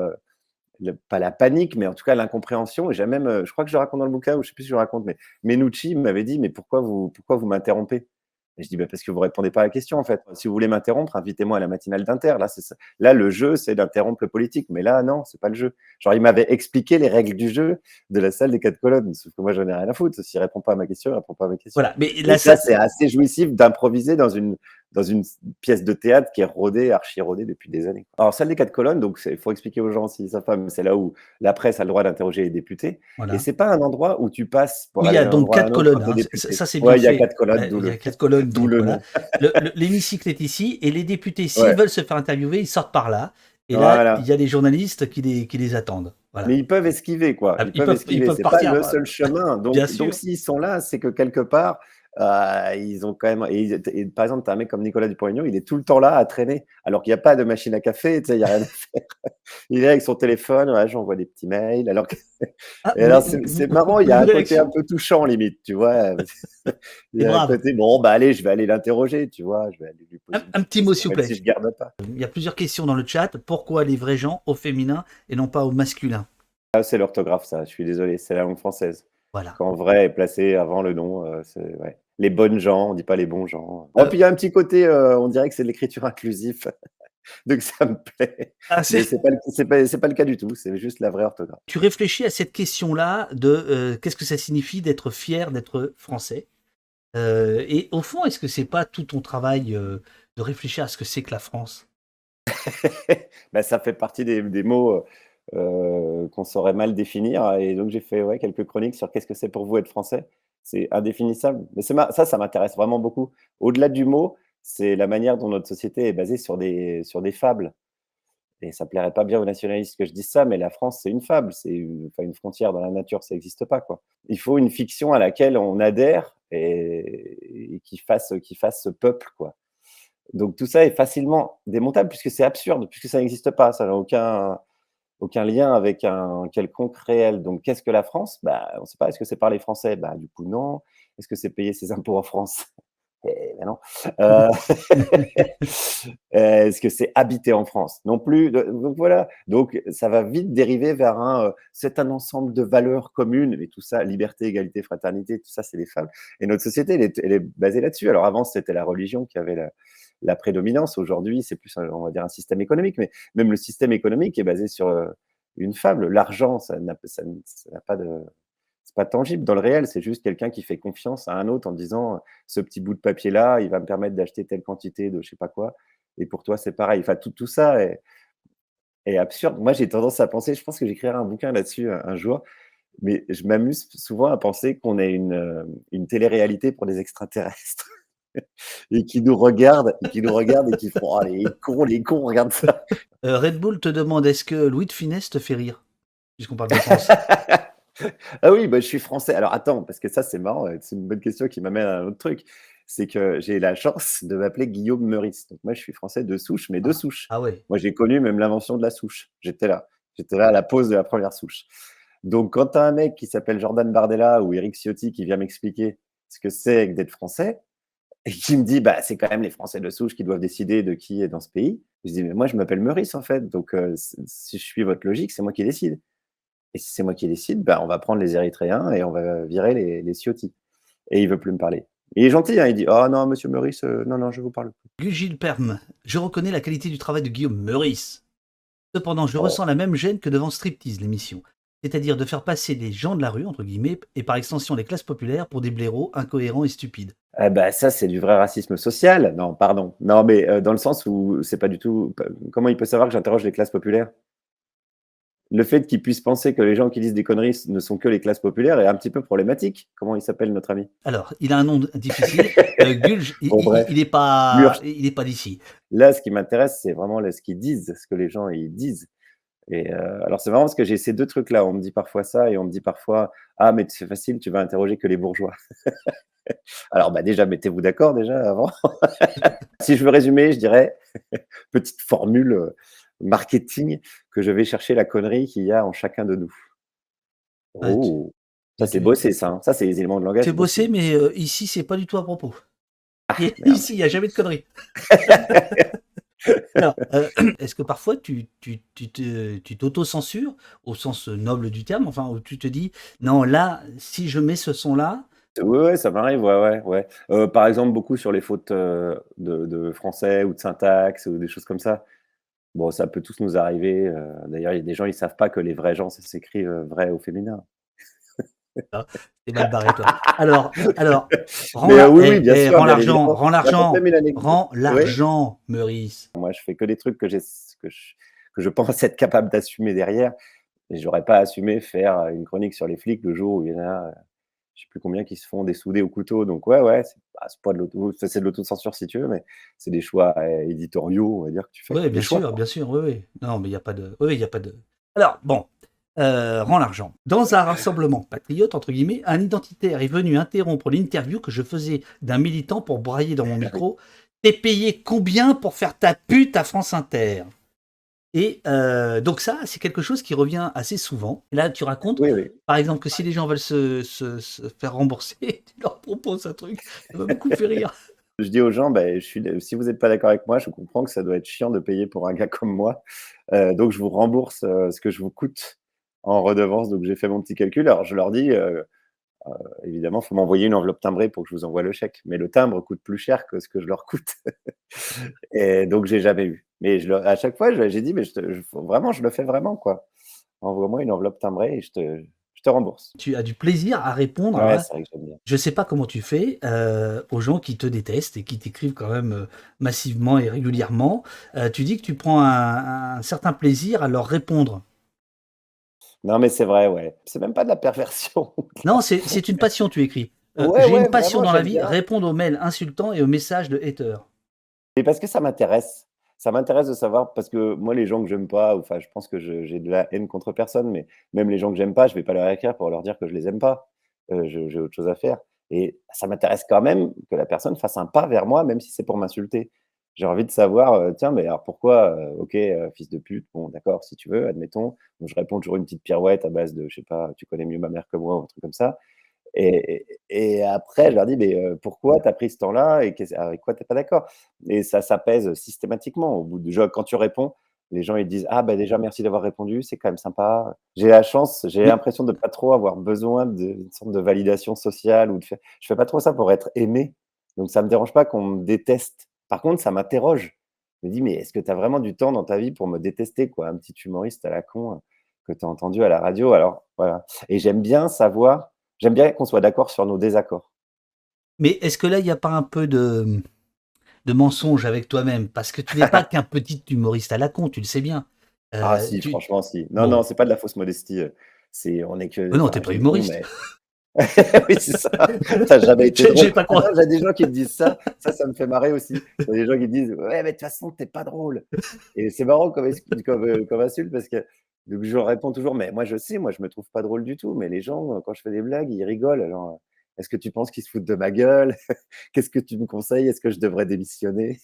pas la panique, mais en tout cas l'incompréhension. Et j'ai même, je crois que je raconte dans le bouquin, ou je sais plus si je raconte, mais Menucci m'avait dit, mais pourquoi vous m'interrompez? Et je dis, bah, parce que vous répondez pas à la question, en fait. Si vous voulez m'interrompre, invitez-moi à la matinale d'Inter. Là, c'est ça. Là, le jeu, c'est d'interrompre le politique. Mais là, non, c'est pas le jeu. Genre, il m'avait expliqué les règles du jeu de la salle des 4 colonnes. Sauf que moi, j'en ai rien à foutre. S'il répond pas à ma question, il répond pas à ma question. Voilà, mais Et là, ça, c'est assez jouissif d'improviser dans une pièce de théâtre qui est rodée, archi rodée depuis des années. Alors, salle des 4 colonnes, donc il faut expliquer aux gens s'ils savent pas, mais c'est là où la presse a le droit d'interroger les députés. Et voilà. c'est pas un endroit où tu passes pour Oui, il y aller a d'un donc endroit à 4 un autre colonnes, quand t'es hein. député. Ça, c'est bien Ouais, il y a fait. 4 colonnes, Il y a 4 colonnes, d'où donc le voilà. nom. L'hémicycle est ici, et les députés, s'ils Ouais, veulent se faire interviewer, ils sortent par là. Et là, il voilà. y a des journalistes qui les attendent. Voilà. Mais ils peuvent esquiver, quoi. Ah, Ils peuvent ils esquiver. peuvent C'est pas partir, le seul chemin. bien Donc sûr. s'ils sont là, c'est que quelque part, ils ont quand même. Et par exemple, tu as un mec comme Nicolas Dupont-Aignan, il est tout le temps là à traîner, alors qu'il n'y a pas de machine à café, tu sais, il n'y a rien à faire. Il est là avec son téléphone, ouais, j'envoie des petits mails. Alors que... Ah, Et alors, c'est marrant, il y a une un côté un réaction. peu touchant, limite, tu vois. Il C'est y a un brave. côté, bon, bah allez, je vais aller l'interroger, tu vois, je vais aller lui poser une Un petite petit mot, question, s'il vous même si plaît. je garde pas. Il y a plusieurs questions dans le chat. Pourquoi les vrais gens au féminin et non pas au masculin? Ah, c'est l'orthographe, ça, je suis désolé, c'est la langue française. Voilà. Quand vrai est placé avant le nom, c'est ouais. Les bonnes gens, on dit pas les bons gens. Oh, Euh, puis il y a un petit côté, on dirait que c'est de l'écriture inclusive, donc ça me plaît. ah, Mais c'est pas le cas du tout, c'est juste la vraie orthographe. tu réfléchis à cette question-là de qu'est-ce que ça signifie d'être fier d'être français? Et au fond, est-ce que c'est pas tout ton travail de réfléchir à ce que c'est que la France? Bah, ça fait partie des mots, qu'on saurait mal définir, et donc j'ai fait, ouais, quelques chroniques sur qu'est-ce que c'est pour vous être français? C'est indéfinissable, mais ça m'intéresse vraiment beaucoup. Au-delà du mot, c'est la manière dont notre société est basée sur des fables. Et ça plairait pas bien aux nationalistes que je dise ça, mais la France, c'est une fable, c'est une frontière dans la nature, ça n'existe pas, quoi. Il faut une fiction à laquelle on adhère, et qui fasse ce peuple, quoi. Donc tout ça est facilement démontable puisque c'est absurde, puisque ça n'existe pas, ça n'a aucun lien avec un quelconque réel. Donc qu'est-ce que la France? Bah, on ne sait pas. Est-ce que c'est parler français? Bah, du coup, non. Est-ce que c'est payer ses impôts en France? Ben non. Heu, est-ce que c'est habiter en France? Non plus. De Donc voilà. Donc ça va vite dériver vers c'est un ensemble de valeurs communes, et tout ça, liberté, égalité, fraternité, tout ça, c'est des fables. Et notre société, elle est basée là-dessus. Alors avant, c'était la religion qui avait la prédominance. Aujourd'hui, c'est plus, on va dire, un système économique. Mais même le système économique est basé sur, une fable. L'argent, ça n'a pas de c'est pas tangible dans le réel, c'est juste quelqu'un qui fait confiance à un autre en disant, «Ce petit bout de papier-là, il va me permettre d'acheter telle quantité de je sais pas quoi, et pour toi, c'est pareil». Enfin, tout ça est absurde. Moi, j'ai tendance à penser, je pense que j'écrirai un bouquin là-dessus un jour, mais je m'amuse souvent à penser qu'on est une télé-réalité pour des extraterrestres et qui nous regardent et qui font: «Oh les cons, regarde ça». Red Bull te demande est-ce que Louis de Funès te fait rire? Puisqu'on parle de France. Ah oui, bah, je suis français. Alors attends, parce que ça, c'est marrant, c'est une bonne question qui m'amène à un autre truc. C'est que j'ai la chance de m'appeler Guillaume Meurice. Donc moi, je suis français de souche, mais de Ah, souche. ah ouais. Moi, j'ai connu même l'invention de la souche. J'étais là. J'étais là à la pose de la première souche. Donc quand tu as un mec qui s'appelle Jordan Bardella ou Éric Ciotti qui vient m'expliquer ce que c'est que d'être français et qui me dit: «Bah, c'est quand même les Français de souche qui doivent décider de qui est dans ce pays». Je dis: «Mais moi, je m'appelle Meurice, en fait, donc si je suis votre logique, c'est moi qui décide». Et si c'est moi qui décide, bah, on va prendre les Érythréens et on va virer les Ciotti. Et il veut plus me parler. Il est gentil, hein, il dit: «Oh non, monsieur Meurice, non, non, je vous parle plus». Gilles Perm, je reconnais la qualité du travail de Guillaume Meurice. Cependant, je Oh. ressens la même gêne que devant Striptease, l'émission. C'est-à-dire de faire passer les gens de la rue, entre guillemets, et par extension les classes populaires, pour des blaireaux incohérents et stupides. Ah bah, ça, c'est du vrai racisme social. Non, pardon. Non, mais dans le sens où c'est pas du tout. Comment il peut savoir que j'interroge les classes populaires? le fait qu'ils puissent penser que les gens qui disent des conneries ne sont que les classes populaires est un petit peu problématique. Comment il s'appelle, notre ami? Alors, il a un nom difficile. Gulge, Bon, bref, il est pas, Murch. il est pas d'ici. Là, ce qui m'intéresse, c'est vraiment ce qu'ils disent, ce que les gens ils disent. Et alors, c'est marrant parce que j'ai ces deux trucs-là. On me dit parfois ça et on me dit parfois: «Ah, mais c'est facile, tu vas interroger que les bourgeois». Alors, bah, déjà, mettez-vous d'accord déjà avant. Si je veux résumer, je dirais, petite formule marketing, que je vais chercher la connerie qu'il y a en chacun de nous. Ouais, Oh! Ça, c'est tu bossé ça, hein. Ça, c'est les éléments de langage c'est bossés. bossé, mais ici, c'est pas du tout à propos. Ah merde. Ici, il y a jamais de conneries. Alors, est-ce que parfois tu t'auto-censures au sens noble du terme, enfin, où tu te dis: «Non, là, si je mets ce son-là». Ouais, ouais, ça m'arrive, ouais, ouais, ouais. Par exemple, beaucoup sur les fautes, de français ou de syntaxe ou des choses comme ça. Bon, ça peut tous nous arriver, d'ailleurs, il y a des gens, ils savent pas que les vrais gens, ça s'écrit, vrai au féminin. Ah, tu mal barré toi. Alors, Mais oui, oui, bien sûr, rends bien l'argent, évidemment. rends Je raconte même l'argent, une anecdote. rends Oui? l'argent, Meurice. Moi, je fais que des trucs que je pense être capable d'assumer derrière et j'aurais pas assumé faire, une chronique sur les flics le jour où il y en a, je sais plus combien qui se font dessouder au couteau. Donc ouais, ouais, c'est pas de c'est de l'autocensure si tu veux, mais c'est des choix, éditoriaux, on va dire, que tu fais. Oui, Des choix, quoi. bien sûr, oui, oui. Non, mais il y a pas de oui, oui, il y a pas de alors bon, rends l'argent. Dans un rassemblement «patriote» entre guillemets, un identitaire est venu interrompre l'interview que je faisais d'un militant pour brailler dans mon micro: «Tu es payé combien pour faire ta pute à France Inter?» Et donc ça, c'est quelque chose qui revient assez souvent. Et là, tu racontes, Oui, oui. par exemple, que si les gens veulent se faire rembourser, tu leur proposes un truc, ça m'a beaucoup fait rire. Je dis aux gens: «Beh, si vous êtes pas d'accord avec moi, je comprends que ça doit être chiant de payer pour un gars comme moi, donc je vous rembourse, ce que je vous coûte en redevance». Donc j'ai fait mon petit calcul. Alors je leur dis, évidemment, il faut m'envoyer une enveloppe timbrée pour que je vous envoie le chèque, mais le timbre coûte plus cher que ce que je leur coûte et donc j'ai jamais eu. Mais à chaque fois, j'ai dit: «Mais vraiment, je le fais vraiment, quoi. Envoie-moi une enveloppe timbrée et je te rembourse». Tu as du plaisir à répondre. Alors Ouais, là, c'est vrai que j'aime bien. je sais pas comment tu fais, aux gens qui te détestent et qui t'écrivent quand même, massivement et régulièrement. Tu dis que tu prends un certain plaisir à leur répondre. Non, mais c'est vrai, ouais. C'est même pas de la perversion. Non, c'est une passion, tu écris. Ouais, «J'ai une ouais, passion vraiment, dans la j'aime vie, bien. répondre aux mails insultants et aux messages de haters». Mais parce que ça m'intéresse. Ça m'intéresse de savoir parce que moi, les gens que j'aime pas, enfin, je pense que j'ai de la haine contre personne, mais même les gens que j'aime pas, je vais pas leur écrire pour leur dire que je les aime pas. J'ai autre chose à faire et ça m'intéresse quand même que la personne fasse un pas vers moi, même si c'est pour m'insulter. J'ai envie de savoir, tiens, mais alors pourquoi, OK, fils de pute, bon d'accord, si tu veux, admettons. Donc je réponds toujours une petite pirouette à base de, je sais pas, tu connais mieux ma mère que moi ou un truc comme ça. Et après, je leur dis: «Mais, pourquoi tu as pris ce temps-là et avec quoi tu es pas d'accord?» Et ça pèse systématiquement. Au bout de déjà, quand tu réponds, les gens ils disent: «Ah bah, déjà merci d'avoir répondu, c'est quand même sympa». J'ai la chance, j'ai Mais l'impression de pas trop avoir besoin d'une sorte de validation sociale ou je fais pas trop ça pour être aimé, donc ça me dérange pas qu'on me déteste. Par contre, ça m'interroge. Je me dis: «Mais est-ce que tu as vraiment du temps dans ta vie pour me détester, quoi?» Un petit humoriste à la con, que tu as entendu à la radio. Alors voilà, et j'aime bien qu'on soit d'accord sur nos désaccords. mais est-ce que là, il y a pas un peu de mensonge avec toi-même? Parce que tu n'es pas qu'un petit humoriste à la con, tu le sais bien. Ah si, Tu franchement si. Non, non, bon, c'est pas de la fausse modestie, on est que non, tu enfin, es pas j'ai bon, humoriste. mais oui, c'est ça. Ça a jamais été J'ai drôle. pas Attends, quoi. j'ai des gens qui me disent ça, ça me fait marrer aussi. Il y a des gens qui disent: «Ouais, mais de toute façon, tu es pas drôle» et c'est marrant comme insulte parce que donc je leur réponds toujours: «Mais moi, je sais, moi, je me trouve pas drôle du tout, mais les gens, quand je fais des blagues, ils rigolent. Alors, est-ce que tu penses qu'ils se foutent de ma gueule? Qu'est-ce que tu me conseilles? Est-ce que je devrais démissionner?»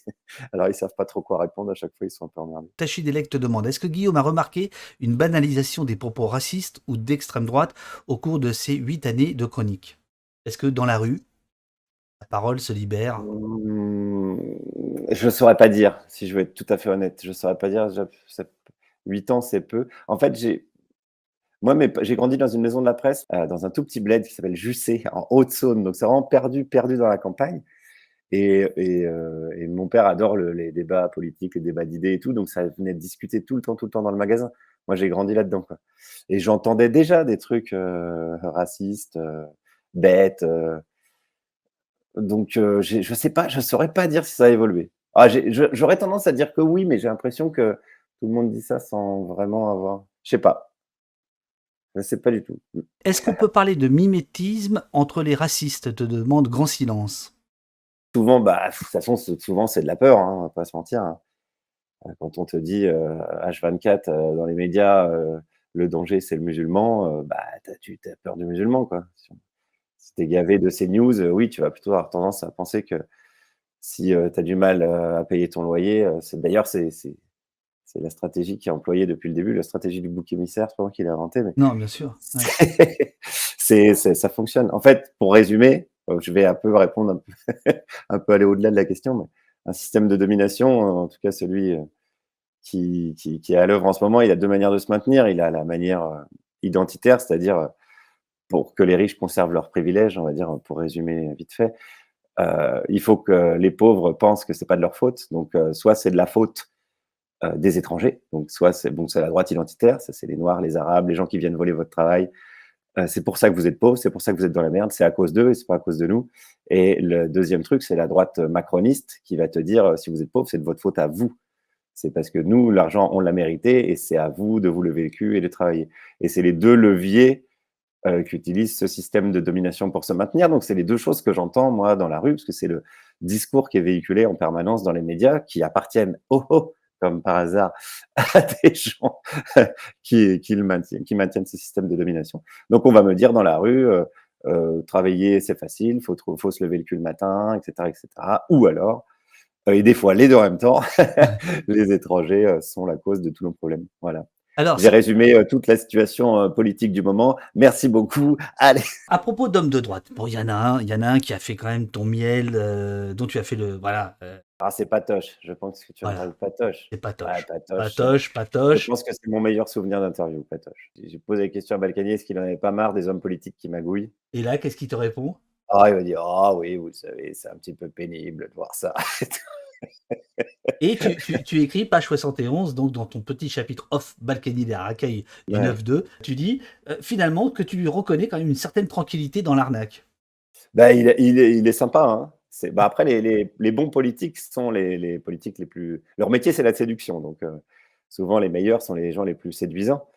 Alors ils savent pas trop quoi répondre, à chaque fois, ils sont un peu emmerdés. Tachidélec te demande: «Est-ce que Guillaume a remarqué une banalisation des propos racistes ou d'extrême droite au cours de ces 8 années de chronique? Est-ce que dans la rue, la parole se libère?» Mmh, je saurais pas dire, si je veux être tout à fait honnête. Je saurais pas dire, 8 ans, c'est peu. En fait, j'ai grandi dans une maison de la presse, dans un tout petit bled qui s'appelle Jussey, en Haute-Saône, donc c'est vraiment perdu, perdu dans la campagne et mon père adore les débats politiques, les débats d'idées et tout, donc ça venait de discuter tout le temps dans le magasin. Moi, j'ai grandi là-dedans, quoi et j'entendais déjà des trucs, racistes, bêtes, donc je sais pas, je saurais pas dire si ça a évolué. Ah, j'aurais tendance à dire que oui, mais j'ai l'impression que tout le monde dit ça sans vraiment avoir je sais pas. Je ne sais pas du tout. Est-ce qu'on peut parler de mimétisme entre les racistes? Te demande Grand Silence. Souvent, bah, de toute façon, souvent, c'est de la peur, hein, on va pas se mentir, hein. Quand on te dit, H24, dans les médias, le danger, c'est le musulman, bah, tu as peur du musulman, quoi. Si tu es gavé de ces news, oui, tu vas plutôt avoir tendance à penser que si, tu as du mal, à payer ton loyer, c'est la stratégie qui est employée depuis le début, la stratégie du bouc émissaire, c'est pas moi qui l'ai inventé, mais Non, bien sûr. Ouais. ça fonctionne. En fait, pour résumer, je vais un peu répondre un peu aller au-delà de la question, mais un système de domination, en tout cas celui, qui est à l'œuvre en ce moment, il a 2 manières de se maintenir. Il a la manière, identitaire, c'est-à-dire, pour que les riches conservent leurs privilèges, on va dire, pour résumer vite fait. Il faut que les pauvres pensent que c'est pas de leur faute. Donc, soit c'est de la faute, des étrangers, donc soit c'est la droite identitaire, ça c'est les noirs, les arabes, les gens qui viennent voler votre travail. C'est pour ça que vous êtes pauvres, c'est pour ça que vous êtes dans la merde, c'est à cause d'eux et c'est pas à cause de nous. Et le deuxième truc, c'est la droite macroniste qui va te dire, si vous êtes pauvre, c'est de votre faute à vous. C'est parce que nous, l'argent, on l'a mérité et c'est à vous de vous lever le cul et de travailler. Et c'est les 2 leviers, qu'utilise ce système de domination pour se maintenir. Donc c'est les 2 choses que j'entends moi dans la rue, parce que c'est le discours qui est véhiculé en permanence dans les médias qui appartiennent, comme par hasard, à des gens qui maintiennent ce système de domination. Donc on va me dire dans la rue, travailler c'est facile, faut se lever le cul le matin, et cetera, et cetera. Ou alors, et des fois les 2 en même temps, les étrangers, sont la cause de tous nos problèmes. Voilà. Alors, J'ai résumé, toute la situation, politique du moment. Merci beaucoup. Allez. à propos d'hommes de droite, bon, il y en a un qui a fait quand même ton miel, dont tu as fait le, voilà, Ah, c'est Patoche. Je pense que tu vas me parler voilà, de Patoche. c'est Ouais, Patoche. Patoche, Patoche, je Patoche. pense que c'est mon meilleur souvenir d'interview, Patoche. J'ai posé la question à Balkany, est-ce qu'il en avait pas marre des hommes politiques qui magouillent? Et là, qu'est-ce qu'il te répond? Ah, il m'a dit: «Ah oui, vous savez, c'est un petit peu pénible de voir ça». Et tu écris, page 71, donc dans ton petit chapitre off Balkany des racailles du Ouais. 9-2, tu dis finalement que tu lui reconnais quand même une certaine tranquillité dans l'arnaque. Bah, il est sympa, hein. Bah, après les bons politiques sont les politiques les plus leur métier, c'est la séduction, donc souvent les meilleurs sont les gens les plus séduisants.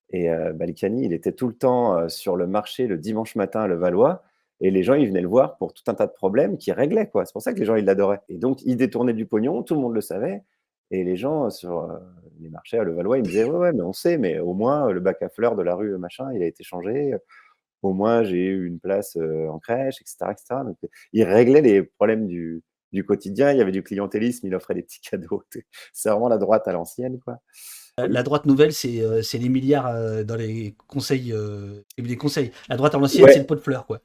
Et Balkany, il était tout le temps, sur le marché le dimanche matin à Levallois et les gens, ils venaient le voir pour tout un tas de problèmes qu'il réglait, quoi. C'est pour ça que les gens, ils l'adoraient et donc il détournait du pognon, tout le monde le savait et les gens, sur, les marchés à Levallois, ils me disaient: «Ouais, ouais, mais on sait, mais au moins, le bac à fleurs de la rue, machin, il a été changé, au moins j'ai eu une place, en crèche» et cetera. Donc il réglait les problèmes du quotidien. Il y avait du clientélisme, il offrait des petits cadeaux. C'est vraiment la droite à l'ancienne, quoi. La droite nouvelle, c'est les milliards dans les conseils, les conseils. La droite à l'ancienne, c'est le Ouais. pot de fleurs, quoi.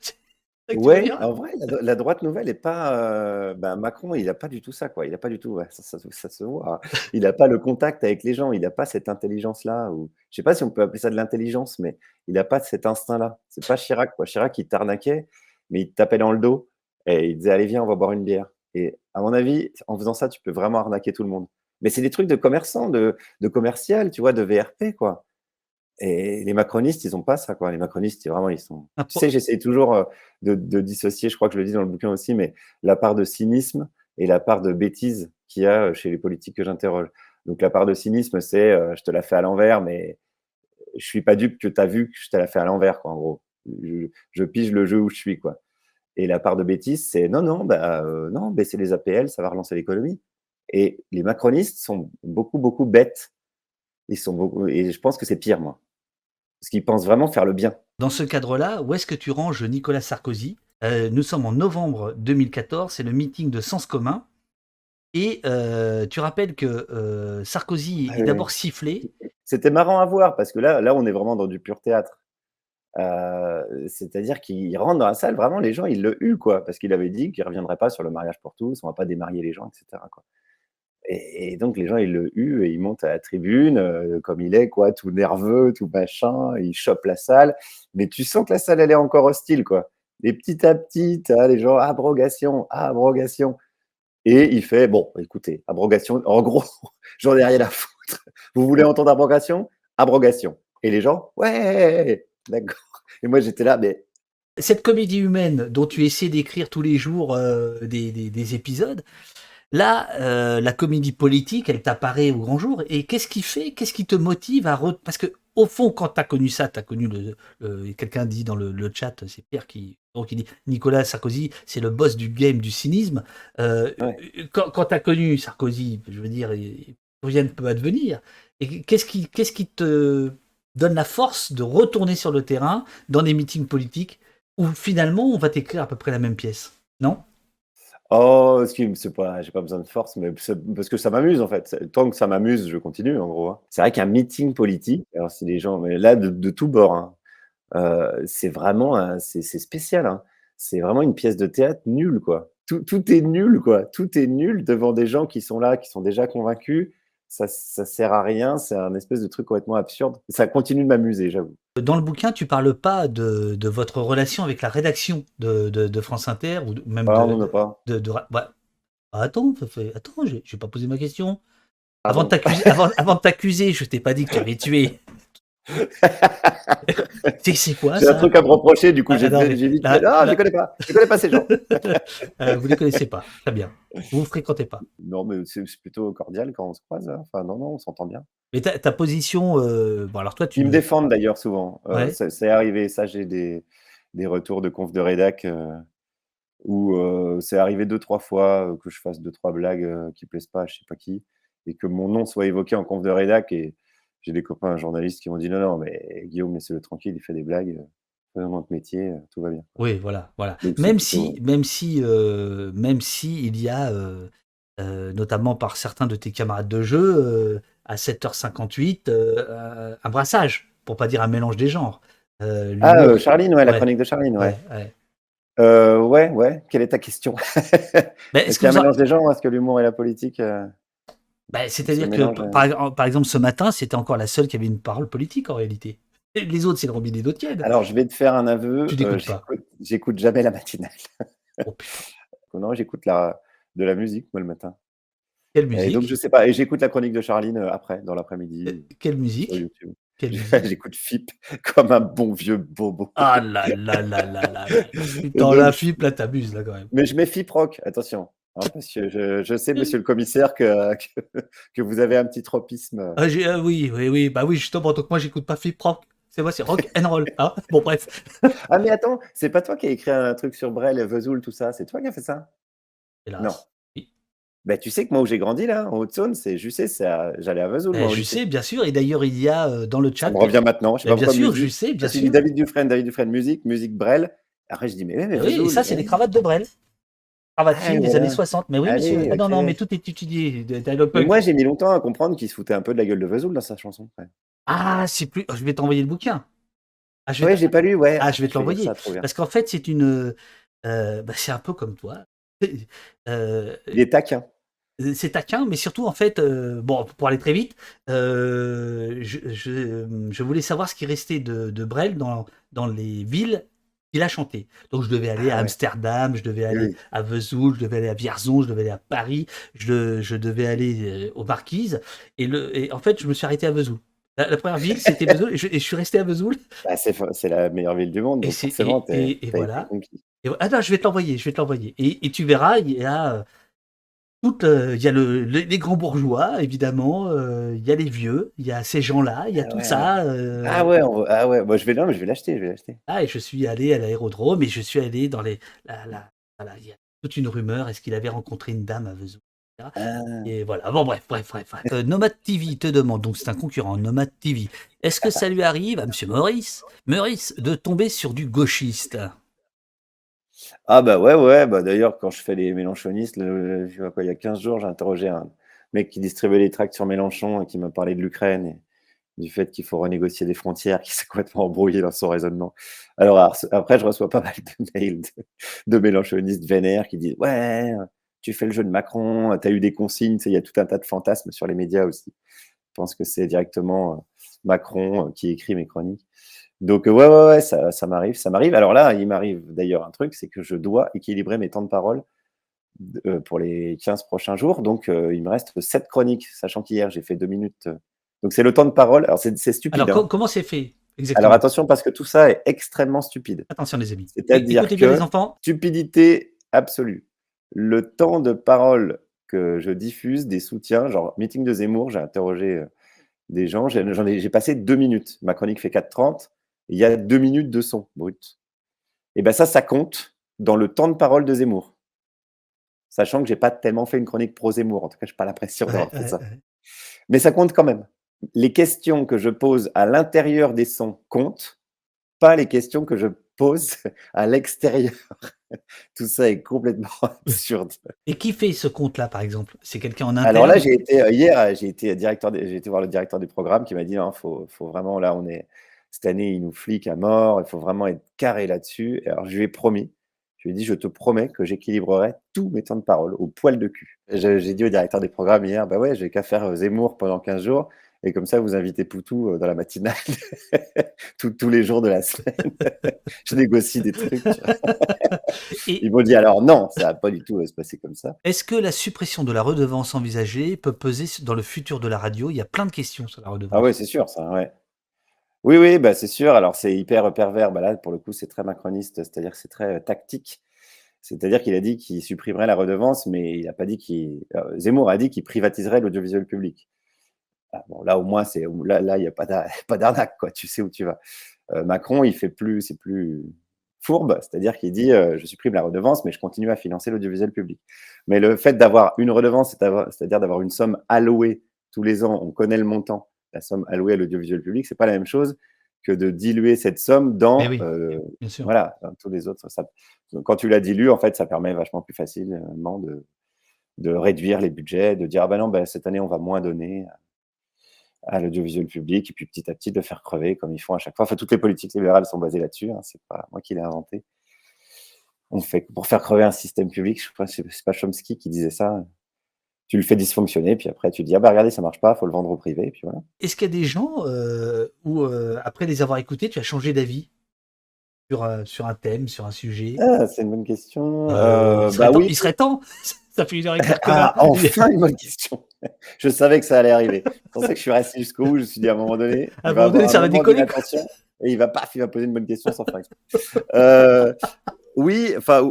C'est ça que tu veux Ouais, dire? en vrai, la droite nouvelle est pas, bah, Macron, il a pas du tout ça, quoi. Il a pas du tout, ouais, ça se voit, hein. Il a pas le contact avec les gens, il a pas cette intelligence-là ou je sais pas si on peut appeler ça de l'intelligence, mais il a pas cet instinct-là. C'est pas Chirac, quoi. Chirac, il t'arnaquait, mais il te tapait dans le dos et il disait: «Allez, viens, on va boire une bière» et à mon avis, en faisant ça, tu peux vraiment arnaquer tout le monde. Mais c'est des trucs de commerçant, de commercial, tu vois, de VRP, quoi. Et les macronistes, ils ont pas ça, quoi. Les macronistes, c'est vraiment, ils sont Ah, tu sais, j'essaie toujours, de dissocier, je crois que je le dis dans le bouquin aussi, mais la part de cynisme et la part de bêtise qu'il y a, chez les politiques que j'interroge. Donc la part de cynisme, c'est, je te la fais à l'envers, mais je suis pas dupe que tu as vu que je te la fais à l'envers, quoi, en gros. Je pige le jeu où je suis, quoi. Et la part de bêtise, c'est: «Non, non, bah, non, baisser les APL, ça va relancer l'économie». Et les macronistes sont beaucoup, beaucoup bêtes. Ils sont beaucoup et je pense que c'est pire, moi. Parce qu'ils pensent vraiment faire le bien. dans ce cadre-là, où est-ce que tu ranges Nicolas Sarkozy? Nous sommes en novembre 2014, c'est le meeting de Sens commun et tu rappelles que, Sarkozy Ah est ouais. d'abord sifflé. C'était marrant à voir parce que là, on est vraiment dans du pur théâtre. C'est-à-dire qu'il rentre dans la salle, vraiment les gens, ils le huent, quoi, parce qu'il avait dit qu'il reviendrait pas sur le mariage pour tous, on va pas démarier les gens et cetera, quoi. Et donc les gens, ils le huent et il monte à la tribune, comme il est, quoi, tout nerveux, tout machin, il chope la salle, mais tu sens que la salle, elle est encore hostile, quoi. Et petit à petit, tu as les gens: «Abrogation, abrogation». Et il fait: «Bon, écoutez, abrogation, en gros, j'en ai rien à foutre. Vous voulez entendre abrogation? Abrogation». Et les gens: «Ouais, d'accord». Et moi, j'étais là, mais Cette comédie humaine dont tu essaies d'écrire tous les jours, des épisodes, là, la comédie politique, elle t'apparaît au grand jour et qu'est-ce qui te motive à parce que au fond, quand tu as connu ça, tu as connu quelqu'un dit dans le chat, c'est Pierre qui dit Nicolas Sarkozy, c'est le boss du game du cynisme. Ouais. Quand tu as connu Sarkozy, je veux dire, rien ne peut advenir. Et qu'est-ce qui te donne la force de retourner sur le terrain dans des meetings politiques où finalement on va t'écrire à peu près la même pièce, non? Oh, c'est pas, j'ai pas besoin de force, mais parce que ça m'amuse en fait. Tant que ça m'amuse, je continue en gros, hein. C'est vrai qu'un meeting politique, alors si les gens, mais là de tous bords, hein, c'est vraiment c'est spécial, hein. C'est vraiment une pièce de théâtre nulle, quoi. Tout est nul, quoi. Tout est nul devant des gens qui sont là, qui sont déjà convaincus. Ça sert à rien, c'est un espèce de truc complètement absurde. Ça continue de m'amuser, j'avoue. Dans le bouquin, tu parles pas de votre relation avec la rédaction de France Inter ou même Ah, on n'en a pas. ouais. Attends, attends, j'ai pas posé ma question. Pardon. Avant de t'accuser, je t'ai pas dit que tu avais tué. C'est quoi J'ai un ça? truc à me reprocher, du coup, Ah, non, mais j'ai vite là, fait, ah, là- je connais pas ces gens. vous les connaissez pas. Très bien. Vous fréquentez pas. Non, mais c'est plutôt cordial quand on se croise, hein. Enfin, non, on s'entend bien. Mais ta position, bon alors toi tu Ils me ne, défendent d'ailleurs souvent. ouais. C'est arrivé, ça, j'ai des retours de conf de rédac où c'est arrivé 2-3 fois que je fasse 2-3 blagues qui plaisent pas à je sais pas qui et que mon nom soit évoqué en conf de rédac. Et j'ai des copains journalistes qui m'ont dit non, non, mais Guillaume, laissez-le tranquille, il fait des blagues, faisons notre métier, tout va bien. Oui, voilà, voilà. Donc c'est plutôt. Même si il y a, notamment par certains de tes camarades de jeu, à 7h58, un brassage, pour pas dire un mélange des genres. Ah, L'humour, Charline, ouais, la ouais, chronique de Charline, ouais. ouais. Ouais, ouais. Quelle est ta question? Ben, Est-ce qu'il y a un mélange des genres? Est-ce que l'humour et la politique ben, se c'est-à-dire que, mélangent? par exemple, ce matin, c'était encore la seule qui avait une parole politique en réalité. Et les autres, c'est le robinet d'eau tiède. Alors, je vais te faire un aveu. Tu n'écoutes pas. J'écoute jamais la matinale. Oh putain, Non, j'écoute de la musique, moi, le matin. quelle Et donc, je musique? sais pas. Et j'écoute la chronique de Charline après, dans l'après-midi, Quelle sur musique? YouTube. Quelle musique? J'écoute FIP comme un bon vieux bobo. Ah là là là là là là. Et Putain, la donc, flip, là, t'abuses, là, quand même. mais je mets FIP rock, attention. Hein, parce que je sais, monsieur le commissaire, que vous avez un petit tropisme. Oui, oui, oui, bah oui, justement, donc moi, j'écoute pas flip rock. C'est moi, c'est rock and roll. Hein, bon, bref. Ah, mais attends, c'est pas toi qui as écrit un truc sur Brel, Vesoul, tout ça? C'est toi qui as fait ça? Non. Hélas. Oui. Bah, tu sais que moi, où j'ai grandi, là, en Haute-Saône, j'allais à Vesoul, moi, au Je lycée. sais, bien sûr, et d'ailleurs, il y a dans le Ça chat. me revient maintenant, je sais Mais pas bien pourquoi sûr, je musique. sais, Je me bien suis dit sûr. David Dufresne, musique, Brel. Après, je dis, mais oui, mais Et oui, et Vesoul. ça, c'est des cravates de Brel. Cravates Ah, fines des années voilà. 60. Mais oui, monsieur. Allez, Ah non, non, mais OK. tout est étudié. Mais moi, j'ai mis longtemps à comprendre qu'il se foutait un peu de la gueule de Vesoul dans sa chanson. Ouais, Ah, c'est plus. Je vais t'envoyer le bouquin. Ah, ouais, j'ai pas lu, ouais. je vais te Je vais lire l'envoyer. ça, trop bien. Parce qu'en fait, c'est une. Bah, c'est un peu comme toi. Euh, Il est taquin. C'est taquin, mais surtout, en fait, bon, pour aller très vite, je voulais savoir ce qui restait de Brel dans les villes qu'il a chantées. Donc, je devais aller Ah à ouais, Amsterdam, je devais oui, aller oui. à Vesoul, je devais aller à Vierzon, je devais aller à Paris, je devais aller aux Marquises. Et en fait, je me suis arrêté à Vesoul. La première ville, c'était Vesoul, et je suis resté à Vesoul. Bah, c'est la meilleure ville du monde, Et, donc forcément, tu et as été voilà. conquis. Ah non, je vais te l'envoyer, je vais te l'envoyer. Et tu verras, il y a il y a les grands bourgeois, évidemment, il y a les vieux, il y a ces gens-là, il y a Ah tout ouais. ça. Ah ouais, moi, non, mais je vais l'acheter, Et je suis allé à l'aérodrome et je suis allé dans voilà, il y a toute une rumeur. Est-ce qu'il avait rencontré une dame à Vesoul, etc. Ah. Et voilà. Bon, bref. Nomad TV te demande, donc c'est un concurrent, Nomad TV. Est-ce que ça lui arrive à Monsieur Maurice, de tomber sur du gauchiste? Ah bah ouais, ouais, bah d'ailleurs, quand je fais les mélenchonistes, je vois quoi, il y a 15 jours, j'ai interrogé un mec qui distribuait les tracts sur Mélenchon et qui m'a parlé de l'Ukraine et du fait qu'il faut renégocier des frontières, qui s'est complètement embrouillé dans son raisonnement. Alors après, je reçois pas mal de mails de mélenchonistes vénères qui disent ouais, tu fais le jeu de Macron, tu as eu des consignes, tu sais, il y a tout un tas de fantasmes sur les médias aussi. Je pense que c'est directement Macron qui écrit mes chroniques. Donc ouais, ça m'arrive. Alors là, il m'arrive d'ailleurs un truc, c'est que je dois équilibrer mes temps de parole pour les 15 prochains jours. Donc il me reste 7 chroniques, sachant qu'hier j'ai fait 2 minutes. Donc c'est le temps de parole. Alors c'est stupide, Alors, hein. comment c'est fait Alors exactement? attention parce que tout ça est extrêmement stupide. Attention, les amis. C'est-à-dire Écoutez bien, les que enfants. stupidité absolue. Le temps de parole que je diffuse des soutiens, genre meeting de Zemmour, j'ai interrogé des gens. J'ai passé 2 minutes. Ma chronique fait 4h30. Il y a 2 minutes de son brut. Et ben ça compte dans le temps de parole de Zemmour. Sachant que j'ai pas tellement fait une chronique pro Zemmour. En tout cas, j'ai pas l'impression d'avoir fait ça. Mais ça compte quand même. Les questions que je pose à l'intérieur des sons comptent, pas les questions que je pose à l'extérieur. Tout ça est complètement absurde. Et qui fait ce compte-là, par exemple? C'est quelqu'un en interne? Alors là, j'ai été hier, j'ai été voir le directeur du programme qui m'a dit: «Non, faut vraiment là, cette année, il nous flique à mort, il faut vraiment être carré là-dessus». Et alors je lui ai promis, je lui ai dit: «Je te promets que j'équilibrerai tous mes temps de parole au poil de cul». J'ai dit au directeur des programmes hier: «Bah ouais, j'ai qu'à faire Zemmour pendant 15 jours et comme ça vous invitez Poutou dans la matinale tous les jours de la semaine». Je négocie des trucs. Ils m'ont dit: «Alors non, ça va pas du tout se passer comme ça». Est-ce que la suppression de la redevance envisagée peut peser dans le futur de la radio? Il y a plein de questions sur la redevance. Ah ouais, c'est sûr ça, ouais. Oui, oui, bah, c'est sûr. Alors c'est hyper pervers. Bah, là, pour le coup, c'est très macroniste, c'est-à-dire que c'est très tactique. C'est-à-dire qu'il a dit qu'il supprimerait la redevance, mais il a pas dit Zemmour a dit qu'il privatiserait l'audiovisuel public. Ah bon, là, au moins, là, il y a pas d'arnaque, quoi. Tu sais où tu vas. Macron, c'est plus fourbe, c'est-à-dire qu'il dit je supprime la redevance, mais je continue à financer l'audiovisuel public. Mais le fait d'avoir une redevance, c'est-à-dire d'avoir une somme allouée tous les ans, on connaît le montant, la somme allouée à l'audiovisuel public, c'est pas la même chose que de diluer cette somme dans Eh oui, bien sûr. voilà, dans tous les autres. Quand tu la dilues, en fait, ça permet vachement plus facilement de réduire les budgets, de dire ah ben non, cette année on va moins donner à l'audiovisuel public, et puis petit à petit de faire crever comme ils font à chaque fois. Enfin, toutes les politiques libérales sont basées là-dessus, hein, c'est pas moi qui l'ai inventé. On fait pour faire crever un système public, je crois que c'est pas Chomsky qui disait ça. Tu le fais dysfonctionner, puis après tu dis ah bah regardez ça marche pas, faut le vendre au privé, et puis voilà. Est-ce qu'il y a des gens où après les avoir écoutés, tu as changé d'avis sur un thème, sur un sujet? Ah, c'est une bonne question. Il serait temps. Ça fait 1h15 qu'on Ah, a. enfin une bonne question. Je savais que ça allait arriver. C'est pour ça que je suis resté jusqu'au bout. Je me suis dit à un moment donné, À un moment donné, ça va décoller. Attention, et il va poser une bonne question sans faire exprès. Oui, enfin,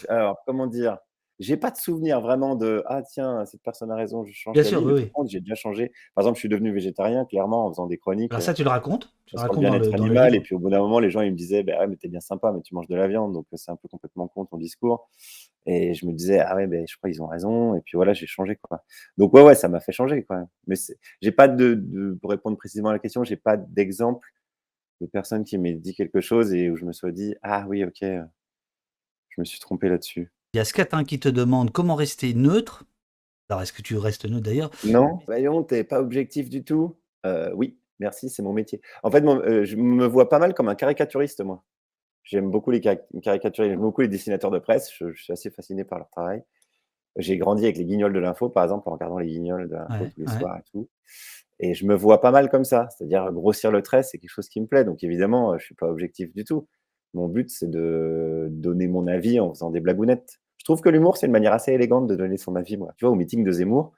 alors comment dire? J'ai pas de souvenir vraiment de ah tiens, cette personne a raison, je change Bien d'avis. sûr, Mais oui, par oui. contre, j'ai déjà changé. Par exemple, je suis devenu végétarien clairement en faisant des chroniques Alors ça, tu le racontes. Tu le sur le racontes dans bien-être le animal. Et livre. puis au bout d'un moment, les gens ils me disaient bah ouais, mais t'es bien sympa, mais tu manges de la viande, donc c'est un peu complètement con ton discours. Et je me disais ah ouais, je crois qu'ils ont raison. Et puis voilà, j'ai changé quoi. Donc ouais, ça m'a fait changer quand même. Mais j'ai pas pour répondre précisément à la question, j'ai pas d'exemple de personne qui m'ait dit quelque chose et où je me sois dit ah oui, ok, je me suis trompé là-dessus. Il y a Scatin qui te demande comment rester neutre. Alors, est-ce que tu restes neutre d'ailleurs? Non, voyons, t'es pas objectif du tout. Oui, merci, c'est mon métier. En fait, je me vois pas mal comme un caricaturiste, moi. J'aime beaucoup les caricaturistes, j'aime beaucoup les dessinateurs de presse. Je suis assez fasciné par leur travail. J'ai grandi avec les Guignols de l'info, par exemple, en regardant les Guignols de l'info tous les soirs et tout. Et je me vois pas mal comme ça, c'est-à-dire grossir le trait, c'est quelque chose qui me plaît. Donc évidemment, je suis pas objectif du tout. Mon but, c'est de donner mon avis en faisant des blagounettes. Je trouve que l'humour, c'est une manière assez élégante de donner son avis, moi. Tu vois, au meeting de Zemmour,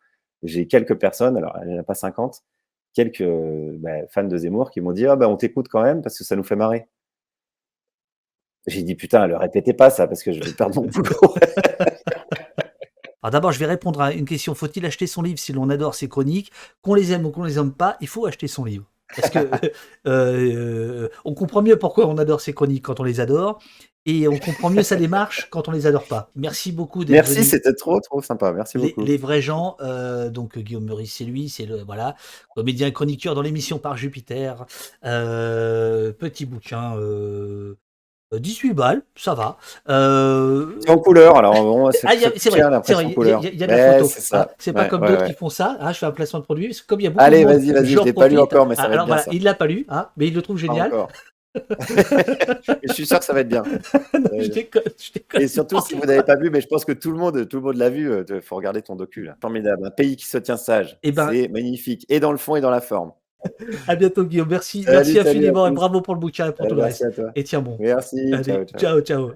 j'ai quelques personnes, alors il n'y en a pas 50, quelques fans de Zemmour qui m'ont dit ah on t'écoute quand même parce que ça nous fait marrer. J'ai dit putain, le répétez pas ça parce que je vais perdre mon boulot. Alors d'abord, je vais répondre à une question. Faut-il acheter son livre si l'on adore ses chroniques? Qu'on les aime ou qu'on les aime pas, il faut acheter son livre. Parce que on comprend mieux pourquoi on adore ses chroniques quand on les adore, et on comprend mieux sa démarche quand on les adore pas. Merci beaucoup d'être venu. Merci, c'était trop sympa. Merci beaucoup. Les vrais gens, donc Guillaume Meurice, c'est lui, c'est le comédien et chroniqueur dans l'émission Par Jupiter. Petit bouquin, 18 balles, ça va. C'est en couleur, alors bon, c'est vrai, il y a de la photo. C'est pas comme d'autres qui font ça. Je fais un placement de produit. Comme il y a beaucoup de monde, vas-y, je l'ai pas lu encore, mais ça va être bien. Il l'a pas lu, mais il le trouve génial. Je suis sûr que ça va être bien. Je déconne. Et surtout, si vous n'avez pas vu, mais je pense que tout le monde l'a vu. Il faut regarder ton docu là. Formidable, un pays qui se tient sage. C'est magnifique, et dans le fond et dans la forme. À bientôt Guillaume, merci infiniment et bravo pour le bouquin et pour tout le reste. Merci à toi. Et tiens bon. Merci. Allez, ciao.